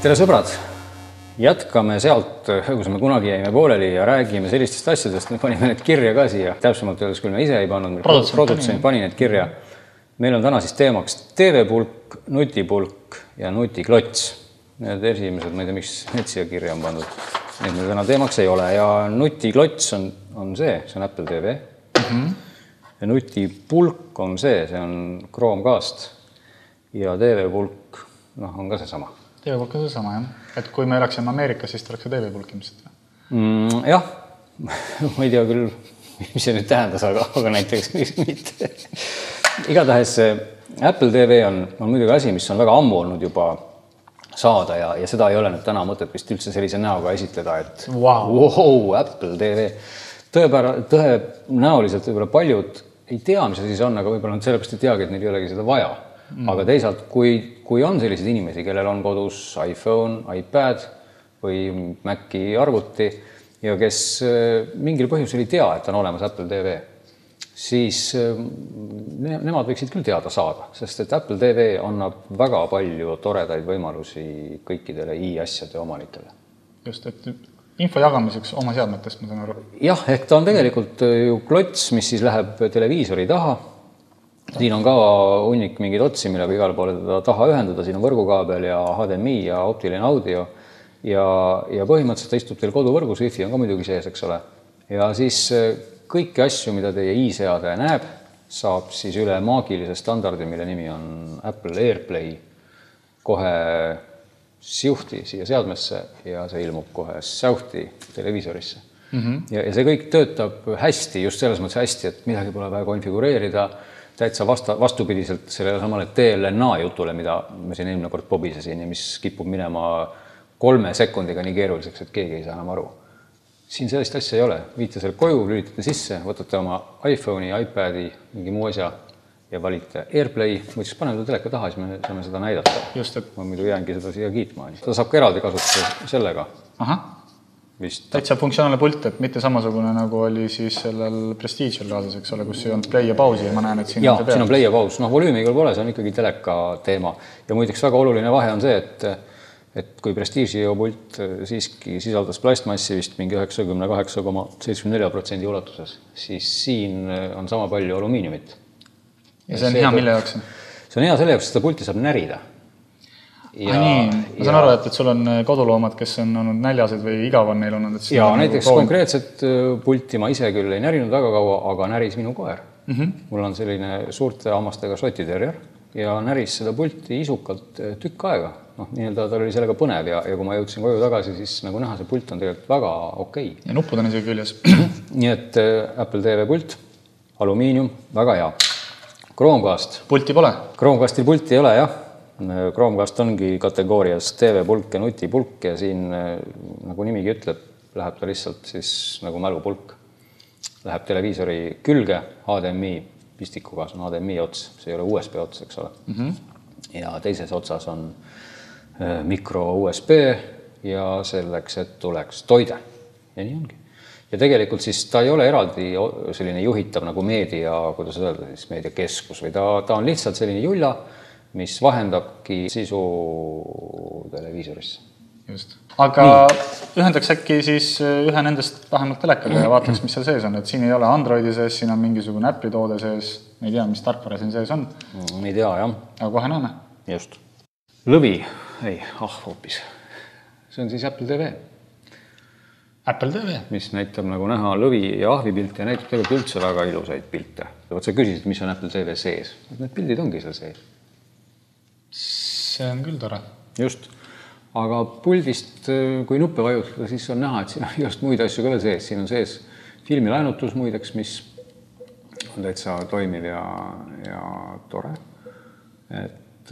Tere sõbrad! Jätkame sealt, kus me kunagi jäime pooleli ja räägime sellistest asjadest. Me panime need kirja ka siia. Täpsemalt öeldes küll me ise ei pannud, produtsent pani need kirja. Meil on täna siis teemaks TV-pulk, nutipulk ja nutiklots. Need esimesed, ma ei tea, miks need siia kirja on pandud. Need meil täna teemaks ei ole. Ja nutiklots on see on Apple TV. Ja nutipulk on see on Chromecast. Ja TV-pulk on ka see sama. TV-pulk on see sama, jah. Et kui me elaksime Ameerikas, siis oleks see TV-pulk ilmselt. Jah, ma ei tea küll, mis see nüüd tähendas, aga näiteks mitte. Igatahes Apple TV on muidugi asi, mis on väga ammu olnud juba saada ja seda ei ole nüüd täna mõtet vist üldse sellise näoga esitleda, et wow, Apple TV. Tõenäoliselt võib-olla paljud ei tea, mis see siis on, aga võib-olla sellepärast ei teagi, et neil ei olegi seda vaja. Aga teisalt, kui on sellised inimesi, kellel on kodus iPhone, iPad või Maci arvuti ja kes mingil põhjusel ei tea, et on olemas Apple TV, siis nemad võiksid küll teada saada, sest et Apple TV annab väga palju toredaid võimalusi kõikidele i-asjade omanikele. Just, et info jagamiseks oma seadmetest, ma saan aru. Jah, ehk ta on tegelikult ju klots, mis siis läheb televiisori taha. Siin on ka hunnik mingid otsi, millega igal poole teda taha ühendada. Siin on võrgukaabel ja HDMI ja optiline audio ja põhimõtteliselt ta istub teil koduvõrgus, Wi-Fi on ka muidugi sees, eks ole. Ja siis kõiki asju, mida teie i-seade näeb, saab siis üle maagilise standardi, mille nimi on Apple AirPlay, kohe siuhti siia seadmesse ja see ilmub kohe säuhti televiisorisse. Ja see kõik töötab hästi, just selles mõttes hästi, et midagi pole vaja konfigureerida, täitsa vastupidiselt sellele samale DLNA jutule, mida me siin eelmine kord pobisesin ja mis kipub minema 3 sekundiga nii keeruliseks, et keegi ei saa enam aru. Siin sellist asja ei ole. Viite selle koju, lülitate sisse, võtate oma iPhone'i, iPad'i, mingi muu asja ja valite AirPlay. Muidugi paneme teleka taha, siis me saame seda näidata. Just, et... Ma muidu jäängi seda siia kiitma. Seda saab ka eraldi kasutada sellega. Aha. Täitsa funktsionaalne pult, et mitte samasugune nagu oli siis sellel Prestige'il kaasas, eks ole, kus ei olnud play ja pausi ja ma näen, et siin on siin on play ja paus. Volüümi küll pole, see on ikkagi teleka teema. Ja muideks väga oluline vahe on see, et kui Prestige'i pult siiski sisaldas plastmassi vist mingi 98,74% ulatuses, siis siin on sama palju alumiiniumit. Ja see on hea mille jaoks? See on hea selle jaoks, et seda pulti saab närida. Ma saan aru, et sul on koduloomad, kes on olnud näljased või igav on neil olnud. Ja näiteks konkreetset pulti ma ise küll ei närinud väga kaua, aga näris minu koer. Mul on selline suurte hammastega Šoti terrier ja näris seda pulti isukalt tükk aega. Nii-öelda tal oli sellega põnev ja kui ma jõudsin koju tagasi, siis nagu näha, see pult on tegelikult väga okei. Ja nuppud on isegi küljes. Nii et Apple TV pult, alumiinium, väga hea. Chromecast. Pulti pole? Chromecastil pulti ei ole, jah. Chromecast ongi kategoorias TV-pulk ja nutipulk ja siin, nagu nimigi ütleb, läheb ta lihtsalt siis nagu mälupulk. Läheb televiisori külge, HDMI pistikuga, see on HDMI ots, see ei ole USB ots, eks ole. Ja teises otsas on mikro USB ja selleks, et tuleks toide. Ja nii ongi. Ja tegelikult siis ta ei ole eraldi selline juhitav nagu meedia, kuidas öelda siis meediakeskus või ta on lihtsalt selline julla, mis vahendabki sisu televiisorisse. Just. Aga ühendaks äkki siis ühe nendest vähemalt telekaga ja vaataks, mis seal sees on. Et siin ei ole Androidi sees, siin on mingisugune Apple'i toode sees. Me ei tea, mis tarkvara siin sees on. Me ei tea, jah. Aga kohe näeme. Just. Lõvi. Hoopis. See on siis Apple TV. Apple TV. Mis näitab nagu näha lõvi ja ahvipilt ja näitab tegelikult üldse väga ilusaid pilte. Võt sa küsisid, mis on Apple TV sees. Need pildid ongi seal sees. See on küll tore. Just. Aga puldist, kui nuppe vajutada, siis on näha, et siin on just muid asju ka veel sees. Siin on sees filmilaenutus muideks, mis on täitsa toimiv ja tore. Et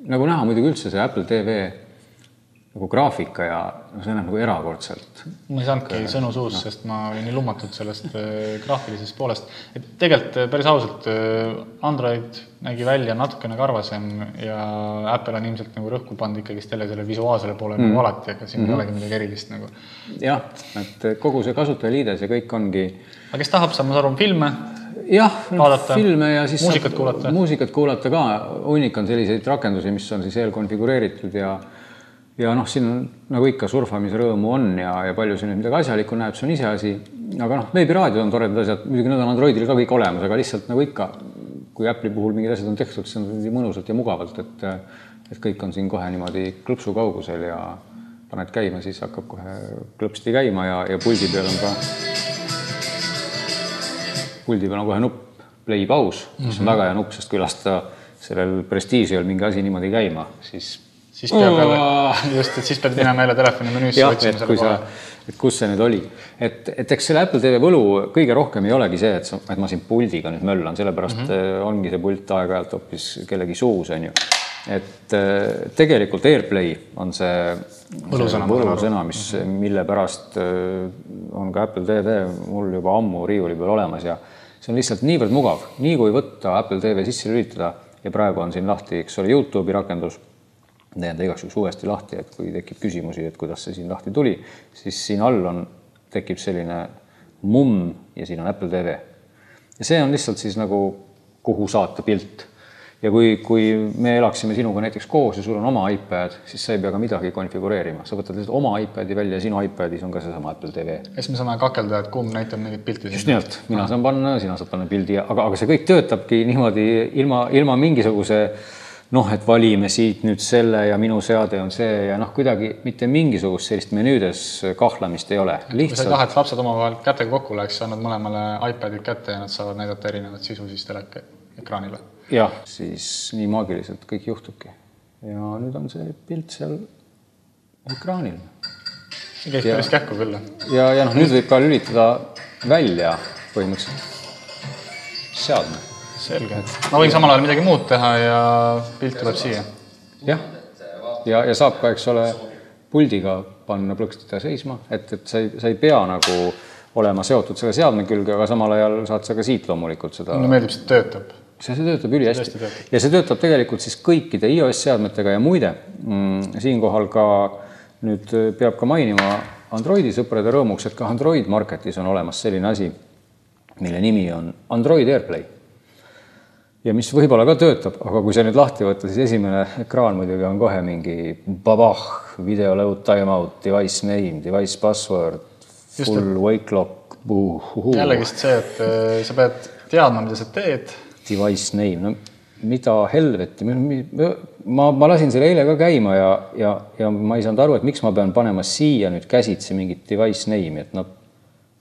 nagu näha muidugi üldse see Apple TV nagu graafika ja see on nagu erakordselt. Ma ei saanudki sõnu suus, sest ma olin nii lummatud sellest graafilisest poolest. Et tegelikult päris ausalt Android nägi välja natukene karvasem ja Apple on ilmselt nagu rõhku pannud ikkagi selle visuaalsele poole nagu alati, aga siin ei olegi midagi erilist nagu. Jah, et kogu see kasutajaliides ja kõik ongi... Aga kes tahab, saab ma aru filme? Jah, vaadata, filme ja siis muusikat kuulata ka. Hunnik on selliseid rakendusi, mis on siis eelkonfigureeritud ja ja noh, siin on nagu ikka surfamise rõõmu on ja palju see nüüd midagi asjalikku näeb, see on ise asi, aga noh, veebiraadiod on toredad asjad, muidugi need on Androidil ka kõik olemas, aga lihtsalt nagu ikka, kui Apple'i puhul mingid asjad on tehtud, siis on mõnusalt ja mugavalt, et kõik on siin kohe niimoodi klõpsu kaugusel ja paned käima, siis hakkab kohe klõpsti käima ja puldi peal on kohe nupp play paus, mis on väga hea nupp, sest külasta sellel Prestige'il mingi asi niimoodi käima, siis peab jälle, just, et siis pead minema jälle telefoni menüüsse otsima selle kohe. Et kus see nüüd oli. Et eks selle Apple TV võlu kõige rohkem ei olegi see, et ma siin puldiga nüüd möllan, sellepärast ongi see pult aeg-ajalt hoopis kellegi suus, on ju. Et tegelikult AirPlay on see võlusõna, mille pärast on ka Apple TV mul juba ammu riiuli peal olemas ja see on lihtsalt niivõrd mugav. Nii kui võtta Apple TV sisse lülitada ja praegu on siin lahti, eks ole, YouTube'i rakendus, teen ta igaks juhuks uuesti lahti, et kui tekib küsimusi, et kuidas see siin lahti tuli, siis siin all tekib selline mumm ja siin on Apple TV. Ja see on lihtsalt siis nagu kuhu saata pilt. Ja kui me elaksime sinuga näiteks koos ja sul on oma iPad, siis sa ei pea ka midagi konfigureerima. Sa võtad lihtsalt oma iPadi välja ja sinu iPadis on ka seesama Apple TV. Ja siis me saame kakelda, et kumb näitab mingit pilti. Just nimelt, mina saan panna, sina saad panna pildi, aga see kõik töötabki niimoodi ilma mingisuguse et valime siit nüüd selle ja minu seade on see ja kuidagi mitte mingisugust sellist menüüdes kahlamist ei ole. Kui sa tahed, et lapsed omavahel kätega kokku läheks, annad mõlemale iPadid kätte ja nad saavad näidata erinevat sisu siis ekraanile. Jah, siis nii maagiliselt kõik juhtubki. Ja nüüd on see pilt seal ekraanil. See käib päris kähku küll. Ja nüüd võib ka lülitada välja põhimõtteliselt seadme. Selge. Ma võin samal ajal midagi muud teha ja pilt tuleb siia. Jah, ja saab ka, eks ole, puldiga panna plõkstida seisma, et sa ei pea nagu olema seotud selle seadme külge, aga samal ajal saad sa ka siit loomulikult seda. Mulle meeldib, see töötab. See töötab üli hästi. Ja see töötab tegelikult siis kõikide iOS-seadmetega ja muide. Siinkohal ka nüüd peab ka mainima Androidi sõprade rõõmuks, et ka Android Marketis on olemas selline asi, mille nimi on Android AirPlay. Ja mis võib-olla ka töötab, aga kui see nüüd lahti võtta, siis esimene ekraan muidugi on kohe mingi babah, video load timeout, device name, device password, full wake lock. Jällegist see, et sa pead teadma, mida sa teed. Device name, mida helveti. Ma lasin selle eile ka käima ja ma ei saanud aru, et miks ma pean panema siia nüüd käsitsi mingit device name, et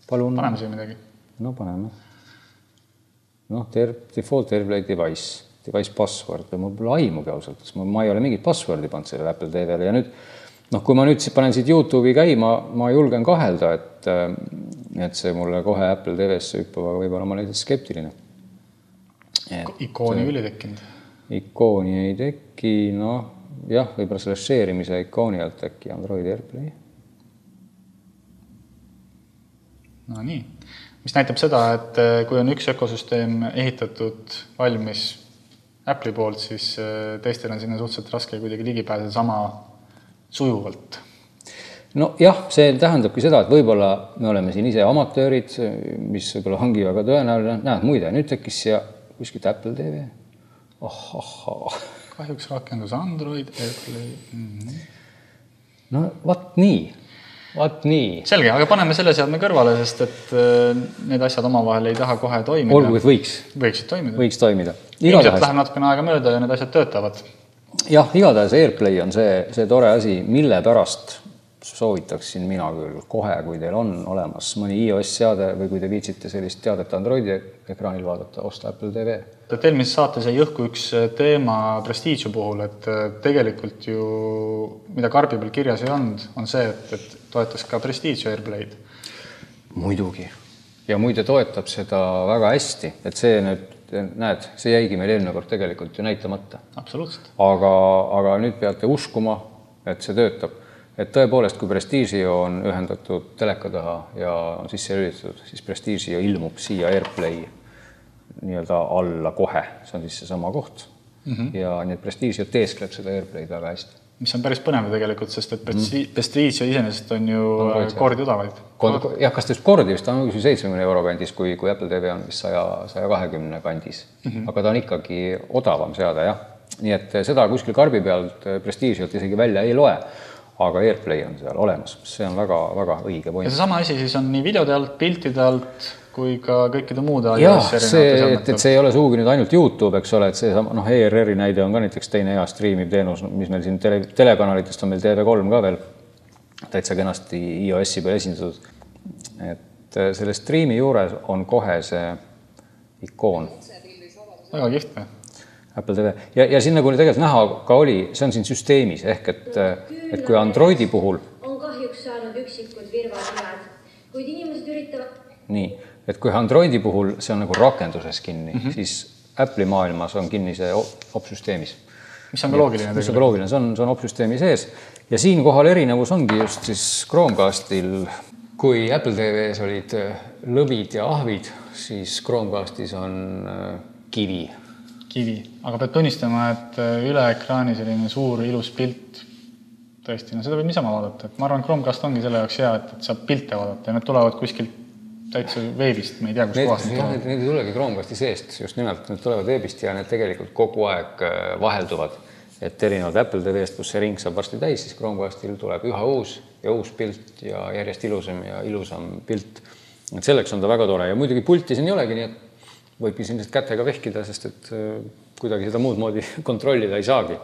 palun. Paneme siia midagi. Paneme. Default AirPlay device password või mul pole aimugi ausalt, sest ma ei ole mingit passwordi pannud sellele Apple TV-le ja nüüd, kui ma nüüd panen siit YouTube'i käima, ma julgen kahelda, et see mulle kohe Apple TV-sse hüppab, aga võib-olla ma olen skeptiline. Ikooni üli tekkinud? Ikooni ei teki, jah, võib-olla selle share'imise ikooni alt äkki Android AirPlay. No nii. Mis näitab seda, et kui on üks ökosüsteem ehitatud valmis Apple'i poolt, siis teistel on sinna suhteliselt raske kuidagi ligipääseda sama sujuvalt. Jah, see tähendabki seda, et võib-olla me oleme siin ise amatöörid, mis võib-olla ongi väga tõenäoline. Näed, muide, nüüd tekkis siia kuskilt Apple TV. Kahjuks rakendus Android, AirPlay. Vaat nii. Selge, aga paneme selle seadme kõrvale, sest et need asjad omavahel ei taha kohe toimida. Olgu, et võiksid toimida. Ilmselt läheb natukene aega mööda ja need asjad töötavad. Jah, igatahes AirPlay on see tore asi, mille pärast soovitaksin mina küll kohe, kui teil on olemas mõni iOS-seade või kui te viitsite sellist teadet Androidi ekraanil vaadata, osta Apple TV. Eelmises saates jäi õhku üks teema Prestige puhul, et tegelikult ju, mida karbi peal kirjas ei olnud, on see, et toetas ka Prestige AirPlay'd. Muidugi. Ja muide toetab seda väga hästi, et see nüüd, näed, see jäigi meil eelmine kord tegelikult ju näitamata. Absoluutselt. Aga nüüd peate uskuma, et see töötab. Et tõepoolest, kui Prestige on ühendatud teleka taha ja on sisse lülitatud, siis Prestige ilmub siia AirPlay nii-öelda alla kohe. See on siis see sama koht. Ja nii et Prestige teeskleb seda AirPlay'd väga hästi. Mis on päris põnev tegelikult, sest et Prestige iseenesest on ju kordi odavaid. Jah, kas just kordi, vist on 70 euro kandis, kui Apple TV on vist 120 kandis. Aga ta on ikkagi odavam seada, jah. Nii et seda kuskil karbi pealt Prestige'ilt isegi välja ei loe. aga AirPlay on seal olemas, see on väga-väga õige point. Ja see sama asi siis on nii videode alt, piltide alt kui ka kõikide muude jah, et see ei ole sugugi nüüd ainult YouTube, eks ole, et see ERR-i näide on ka näiteks teine hea striimiv teenus, mis meil siin telekanalitest on meil TV3 ka veel täitsa kenasti iOS-i peal esindatud. Et selle striimi juures on kohe see ikoon. Väga kihta. Apple TV. Ja siin nagu tegelikult näha ka oli, see on siin süsteemis ehk, et kui Androidi puhul on kahjuks saanud üksikud virvasead, kuid inimesed üritavad nii, et kui Androidi puhul see on nagu rakenduses kinni, siis Apple'i maailmas on kinni see opsüsteemis. Mis on ka loogiline? Mis on ka loogiline, see on opsüsteemi sees. Ja siin kohal erinevus ongi just siis Chromecastil, kui Apple TV-s olid lõvid ja ahvid, siis Chromecastis on kivi. Aga pead tunnistama, et üle ekraani selline suur ilus pilt tõesti, seda võib niisama vaadata. Et ma arvan, Chromecast ongi selle jaoks hea, et saab pilte vaadata ja need tulevad kuskilt täitsa veebist, me ei tea, kus kohast need tulevad. Need ei tulegi Chromecasti seest, just nimelt, need tulevad veebist ja need tegelikult kogu aeg vahelduvad. Et erinevalt Apple TV-st, kus see ring saab varsti täis, siis Chromecastil tuleb üha uus pilt ja järjest ilusam pilt. Et selleks on ta väga tore ja muidugi pulti siin ei olegi, nii et võibki siin kätega vehkida, sest et kuidagi seda muud moodi kontrollida ei saagi.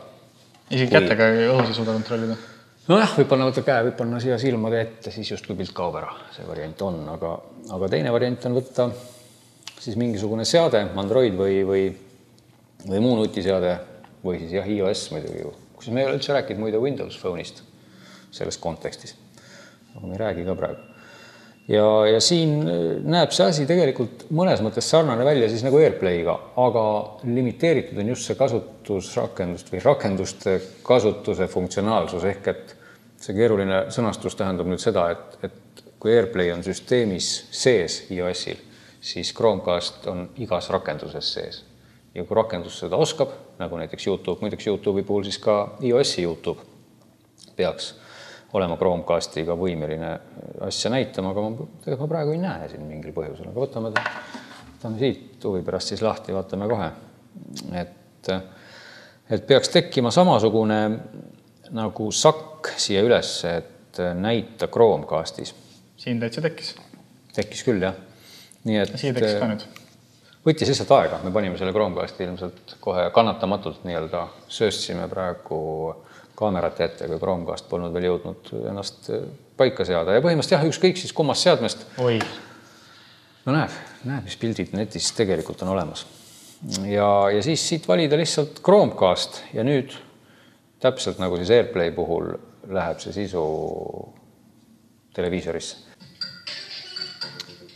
Isegi kätega õhus ei suuda kontrollida? Nojah, võib panna võtta käe, võib panna siia silmade ette, siis just kui pilt kaob ära. See variant on, aga teine variant on võtta siis mingisugune seade, Android või muu nutiseade või siis jah, iOS muidugi. Kus me ei ole üldse rääkinud muide Windows Phone'ist selles kontekstis. Aga me ei räägi ka praegu. Ja siin näeb see asi tegelikult mõnes mõttes sarnane välja siis nagu AirPlay'ga, aga limiteeritud on just see kasutusrakendust või rakenduste kasutuse funktsionaalsus ehk et see keeruline sõnastus tähendab nüüd seda, et kui AirPlay on süsteemis sees iOS-il, siis Chromecast on igas rakenduses sees. Ja kui rakendus seda oskab, nagu näiteks YouTube, muideks YouTube'i puhul siis ka iOS-i YouTube peaks olema Chromecastiga võimeline asja näitama, aga ma praegu ei näe siin mingil põhjusel. Aga võtame siit huvi pärast siis lahti, vaatame kohe. Et peaks tekkima samasugune nagu sakk siia üles, et näita Chromecastis. Siin täitsa tekkis. Tekkis küll, jah. Nii et siia tekkis ka nüüd. Võttis lihtsalt aega. Me panime selle Chromecasti ilmselt kohe kannatamatult nii-öelda sööstsime praegu kaamerate ette, kui Chromecast polnud veel jõudnud ennast paika seada. Ja põhimõtteliselt jah, ükskõik siis kummast seadmest. Oi. No näeb, mis pildid netis tegelikult on olemas. Ja siis siit valida lihtsalt Chromecast ja nüüd täpselt nagu siis AirPlay puhul läheb see sisu televiisorisse.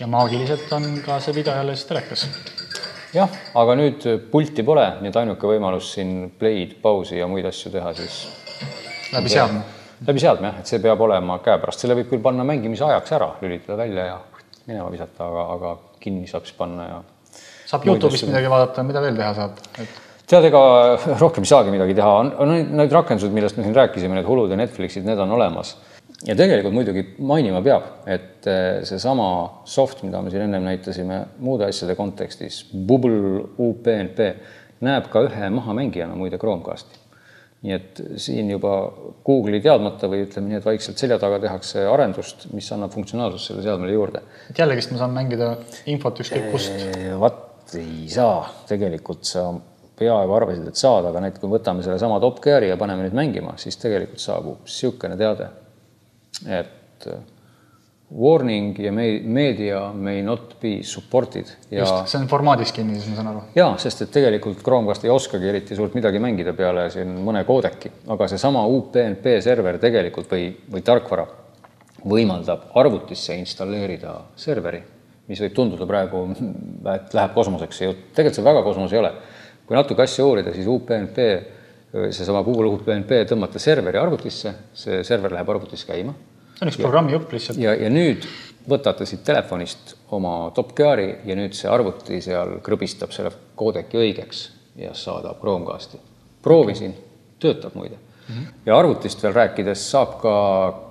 Ja maagiliselt on ka see video jälle siis telekas. Jah, aga nüüd pulti pole, nii ainuke võimalus siin play'd, pausi ja muid asju teha siis läbi seadme. Läbi seadme, jah, et see peab olema käe pärast. Selle võib küll panna mängimise ajaks ära, lülitada välja ja minema visata, aga kinni saab siis panna. Ja saab YouTube'ist midagi vaadata, mida veel teha saab? Tead, ega rohkem ei saagi midagi teha. On need rakendused, millest me siin rääkisime, need Hulud ja Netflixid, need on olemas. Ja tegelikult muidugi mainima peab, et see sama soft, mida me siin ennem näitasime muude asjade kontekstis, Bubble UPnP, näeb ka ühe mahamängijana muide Chromecasti. Nii et siin juba Google'i teadmata või ütleme nii, et vaikselt selja taga tehakse arendust, mis annab funktsionaalsust selle seadmele juurde. Et jällegist ma saan mängida infot ükskõik kust? Vat ei saa. Tegelikult sa peaaegu arvasid, et saad, aga näit, kui võtame selle sama Top Gear'i ja paneme nüüd mängima, siis tegelikult saabub siukene teade, et warning ja media may not be supported. Just, see on formaadis kinni, siis ma saan aru. Jaa, sest et tegelikult Chromecast ei oskagi eriti suurt midagi mängida peale siin mõne koodeki, aga see sama UPnP server tegelikult või tarkvara võimaldab arvutisse installeerida serveri, mis võib tunduda praegu, et läheb kosmoseks. Tegelikult see väga kosmos ei ole. Kui natuke asja uurida, siis UPnP, see sama Google UPnP tõmmata serveri arvutisse, see server läheb arvutisse käima. See on üks programmi jupp lihtsalt. Ja nüüd võtate siit telefonist oma Top Gear'i ja nüüd see arvuti seal krõbistab selle koodeki õigeks ja saadab Chromecasti. Proovisin, töötab muide. Ja arvutist veel rääkides saab ka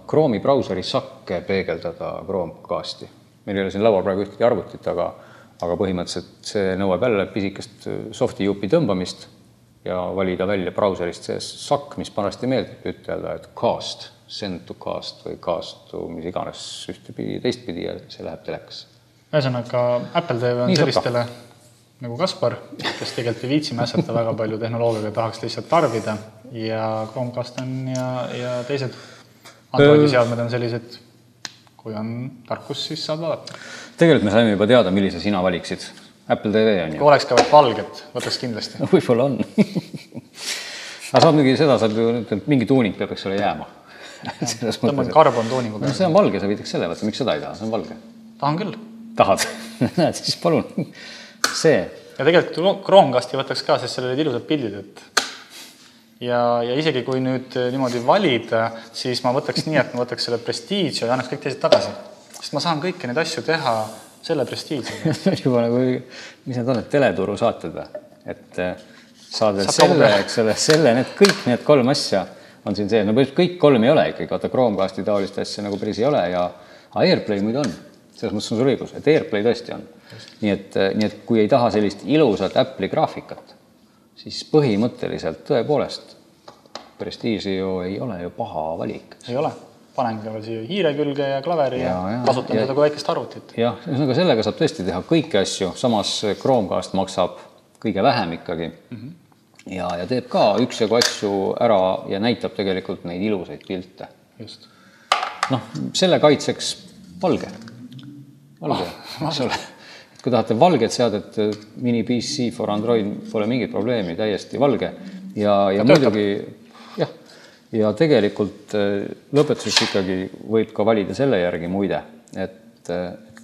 Chrome'i brauseri sakke peegeldada Chromecasti. Meil ei ole siin laual praegu ühtegi arvutit, aga põhimõtteliselt see nõuab jälle pisikest softi jupi tõmbamist ja valida välja brauserist see sakk, mis parasti meeldib ütelda, et cast send to cast või cast to mis iganes ühtepidi, teistpidi ja see läheb telekasse. Ühesõnaga, Apple TV on Nii sellistele nagu Kaspar, kes tegelikult ei viitsi mässata väga palju tehnoloogiaga, tahaks lihtsalt tarbida ja Chromecast on ja teised Androidi seadmed on sellised, kui on tarkus, siis saad vaadata. Tegelikult me saime juba teada, millise sina valiksid. Apple TV on ju. Kui oleks ka valget, võtaks kindlasti. No, võib-olla on. Aga saab mingi seda, mingi tuuning peab eks ole jääma. Tõmban karbon tuuningu peale. No, see on valge, sa võidaks selle võtta, miks seda ei taha, see on valge. Tahan küll. Tahad? Näed, siis palun. See. Ja tegelikult Chromecasti võtaks ka, sest seal olid ilusad pildid, et ja isegi kui nüüd niimoodi valida, siis ma võtaks nii, et ma võtaks selle Prestige ja annaks kõik teised tagasi. Sest ma saan kõiki neid asju teha selle Prestige. Juba nagu, mis need on, teleturu saated või? Et saad veel selle, kõik need 3 asja on siin see. No kõik 3 ei ole ikkagi, vaata Chromecasti taolist asja nagu päris ei ole ja Airplay muid on. Selles mõttes on sul õigus, et Airplay tõesti on. Nii et kui ei taha sellist ilusat Apple'i graafikat, siis põhimõtteliselt tõepoolest Prestige ju ei ole ju paha valik. Ei ole. Panengi veel siia hiire külge ja klaveri ja kasutan seda kui väikest arvutit. Jah, sellega saab tõesti teha kõiki asju, samas Chromecast maksab kõige vähem ikkagi. Ja teeb ka üksjagu asju ära ja näitab tegelikult neid ilusaid pilte. Just. Noh, selle kaitseks valge. Kui tahate valget seadet, mini PC for Android pole mingit probleemi, täiesti valge. Ja muidugi, ja tegelikult lõpetuseks ikkagi võib ka valida selle järgi muide, et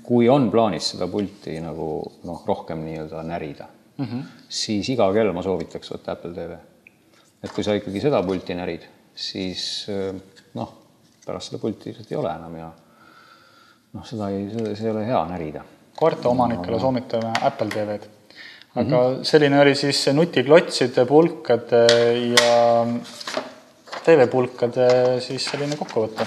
kui on plaanis seda pulti nagu rohkem nii-öelda närida, siis iga kell ma soovitaks võtta Apple TV. Et kui sa ikkagi seda pulti närid, siis pärast seda pulti ei ole enam ja see ei ole hea närida. Koerte omanikele soomitame Apple TV-d. Aga selline oli siis nutiklotside pulkade ja TV-pulkade siis selline kokkuvõte.